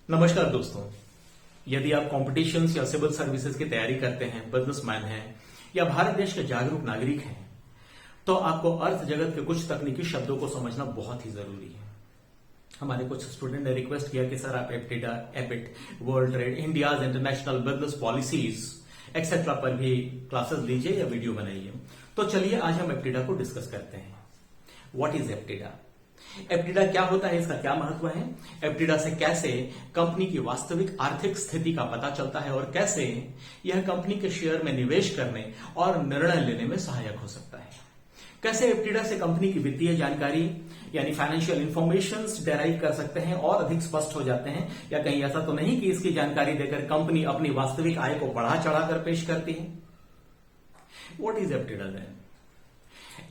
नमस्कार दोस्तों। यदि आप कॉम्पिटिशन्स या सिविल सर्विसेज की तैयारी करते हैं, बिजनेसमैन हैं या भारत देश के जागरूक नागरिक हैं, तो आपको अर्थ जगत के कुछ तकनीकी शब्दों को समझना बहुत ही जरूरी है। हमारे कुछ स्टूडेंट ने रिक्वेस्ट किया कि सर आप EBITDA, EBIT, world trade, India's international business policies etcetera पर भी क्लासेस लीजिए या वीडियो बनाइए। तो चलिए आज हम एप्टिडा को डिस्कस करते हैं। What is एप्टिडा? एप्टिडा क्या होता है, इसका क्या महत्व है, एप्टिडा से कैसे कंपनी की वास्तविक आर्थिक स्थिति का पता चलता है और कैसे यह कंपनी के शेयर में निवेश करने और निर्णय लेने में सहायक हो सकता है, कैसे एप्टिडा से कंपनी की वित्तीय जानकारी यानी फाइनेंशियल इंफॉर्मेशन डेराइव कर सकते हैं और अधिक स्पष्ट हो जाते हैं, या कहीं ऐसा तो नहीं कि इसकी जानकारी देकर कंपनी अपनी वास्तविक आय को बढ़ा चढ़ाकर पेश करती है। What is EBITDA then?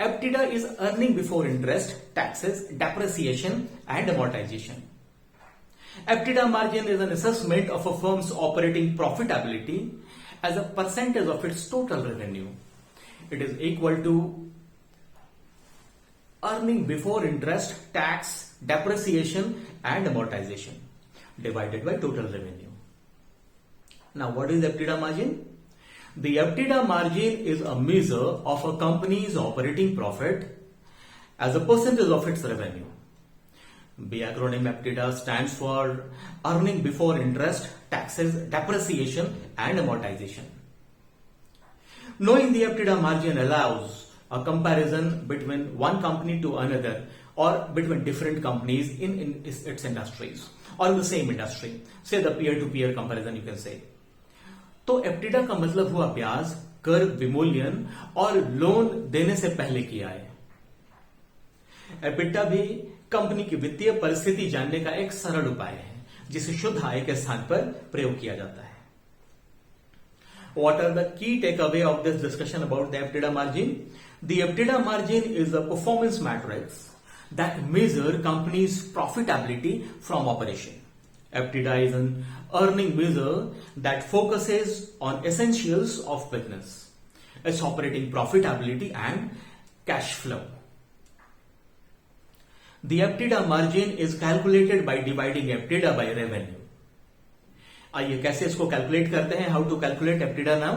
EBITDA is earning before interest, taxes, depreciation and amortization. EBITDA margin is an assessment of a firm's operating profitability as a percentage of its total revenue. It is equal to earning before interest, tax, depreciation and amortization divided by total revenue. Now what is EBITDA margin? The EBITDA margin is a measure of a company's operating profit as a percentage of its revenue. The acronym EBITDA stands for earning before interest, taxes, depreciation and amortization. Knowing the EBITDA margin allows a comparison between one company to another or between different companies in its industries or in the same industry. Say the peer-to-peer comparison you can say. तो एप्टिडा का मतलब हुआ ब्याज, कर, विमूल्यन और loan देने से पहले की आय। एबिटा भी कंपनी की वित्तीय परिस्थिति जानने का एक सरल उपाय है जिसे शुद्ध आय के स्थान पर प्रयोग किया जाता है। What are the key takeaway of this discussion about the EBITDA margin? The EBITDA margin is a performance matrix that measure company's profitability from operation. EBITDA is an earning measure that focuses on essentials of business, its operating profitability and cash flow. The EBITDA margin is calculated by dividing EBITDA by revenue. आइए कैसे इसको calculate करते हैं? How to calculate EBITDA now?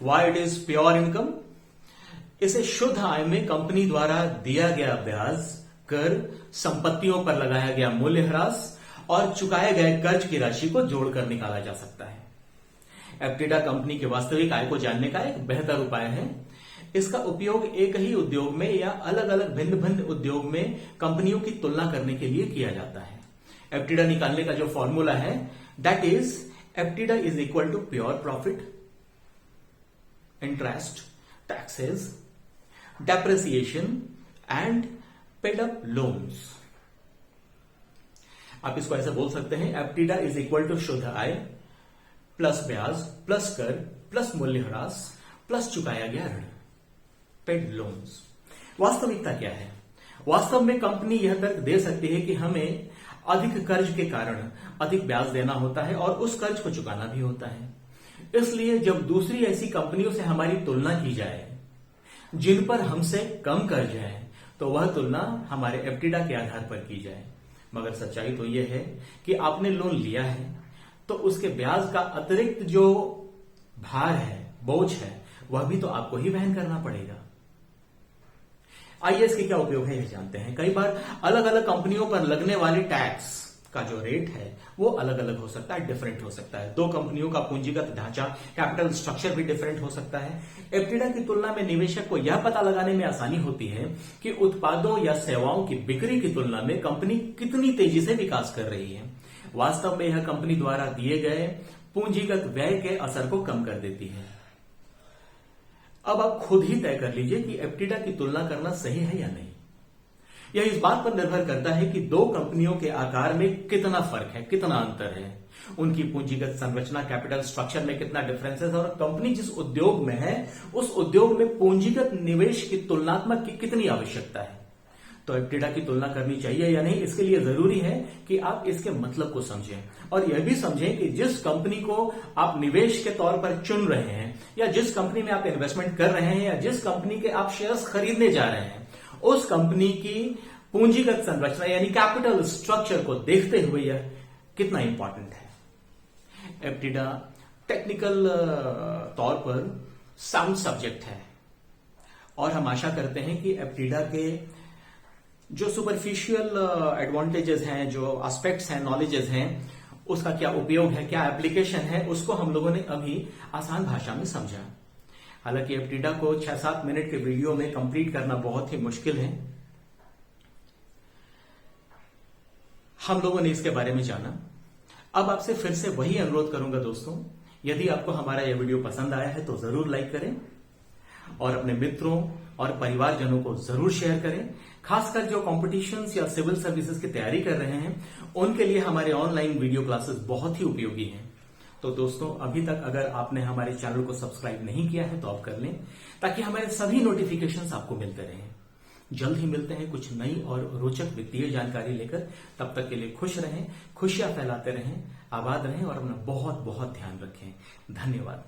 Why it is pure income? इसे शुद्ध आय में company द्वारा दिया गया ब्याज, कर, संपत्तियों पर लगाया गया मूल्यह्रास और चुकाए गए कर्ज की राशि को जोड़कर निकाला जा सकता है। एप्टिडा कंपनी की वास्तविक आय को जानने का एक बेहतर उपाय है। इसका उपयोग एक ही उद्योग में या अलग अलग भिन्न भिन्न उद्योग में कंपनियों की तुलना करने के लिए किया जाता है। एप्टिडा निकालने का जो फॉर्मूला है that is EBITDA is equal to pure profit, interest, taxes, depreciation and paid up loans. आप इसको ऐसे बोल सकते हैं, एप्टिडा इज इक्वल टू शुद्ध आय प्लस ब्याज प्लस कर प्लस मूल्यह्रास प्लस चुकाया गया ऋण, पेड लोन्स। वास्तविकता क्या है? वास्तव में कंपनी यह तर्क दे सकती है कि हमें अधिक कर्ज के कारण अधिक ब्याज देना होता है और उस कर्ज को चुकाना भी होता है। इसलिए जब दूसरी ऐसी कंपनियों से हमारी तुलना की जाए जिन पर हमसे कम कर्ज है, तो वह तुलना हमारे एप्टिडा के आधार पर की जाए। मगर सच्चाई तो यह है कि आपने लोन लिया है तो उसके ब्याज का अतिरिक्त जो भार है, बोझ है, वह भी तो आपको ही वहन करना पड़ेगा। आइए इसके क्या उपयोग है यह जानते हैं। कई बार अलग अलग कंपनियों पर लगने वाले टैक्स का जो रेट है वो अलग अलग हो सकता है, डिफरेंट हो सकता है। दो कंपनियों का पूंजीगत ढांचा, कैपिटल स्ट्रक्चर भी डिफरेंट हो सकता है। एप्टिडा की तुलना में निवेशक को यह पता लगाने में आसानी होती है कि उत्पादों या सेवाओं की बिक्री की तुलना में कंपनी कितनी तेजी से विकास कर रही है। वास्तव में यह कंपनी द्वारा दिए गए पूंजीगत व्यय के असर को कम कर देती है। अब आप खुद ही तय कर लीजिए कि एप्टिडा की तुलना करना सही है या नहीं। यह इस बात पर निर्भर करता है कि दो कंपनियों के आकार में कितना फर्क है, कितना अंतर है, उनकी पूंजीगत संरचना, कैपिटल स्ट्रक्चर में कितना डिफरेंसेस और कंपनी जिस उद्योग में है उस उद्योग में पूंजीगत निवेश की तुलनात्मक की कितनी आवश्यकता है। तो एप्टिडा की तुलना करनी चाहिए या नहीं, इसके लिए जरूरी है कि आप इसके मतलब को समझें और यह भी समझें कि जिस कंपनी को आप निवेश के तौर पर चुन रहे हैं या जिस कंपनी में आप इन्वेस्टमेंट कर रहे हैं या जिस कंपनी के आप शेयर्स खरीदने जा रहे हैं, उस कंपनी की पूंजीगत संरचना यानी कैपिटल स्ट्रक्चर को देखते हुए यह कितना इंपॉर्टेंट है। एप्टिडा टेक्निकल तौर पर साउंड सब्जेक्ट है और हम आशा करते हैं कि एप्टिडा के जो सुपरफिशियल एडवांटेजेस हैं, जो एस्पेक्ट्स हैं, नॉलेजेस हैं, उसका क्या उपयोग है, क्या एप्लीकेशन है, उसको हम लोगों ने अभी आसान भाषा में समझा। हालांकि एप्टिडा को 6-7 मिनट के वीडियो में कंप्लीट करना बहुत ही मुश्किल है। हम लोगों ने इसके बारे में जाना। अब आपसे फिर से वही अनुरोध करूंगा दोस्तों, यदि आपको हमारा यह वीडियो पसंद आया है तो जरूर लाइक करें और अपने मित्रों और परिवारजनों को जरूर शेयर करें। खासकर जो कॉम्पिटिशन्स या सिविल सर्विसेज की तैयारी कर रहे हैं उनके लिए हमारे ऑनलाइन वीडियो क्लासेस बहुत ही उपयोगी हैं। तो दोस्तों, अभी तक अगर आपने हमारे चैनल को सब्सक्राइब नहीं किया है तो आप कर लें, ताकि हमारे सभी नोटिफिकेशंस आपको मिलते रहें। जल्द ही मिलते हैं कुछ नई और रोचक वित्तीय जानकारी लेकर। तब तक के लिए खुश रहें, खुशियां फैलाते रहें, आबाद रहें और अपना बहुत बहुत ध्यान रखें। धन्यवाद।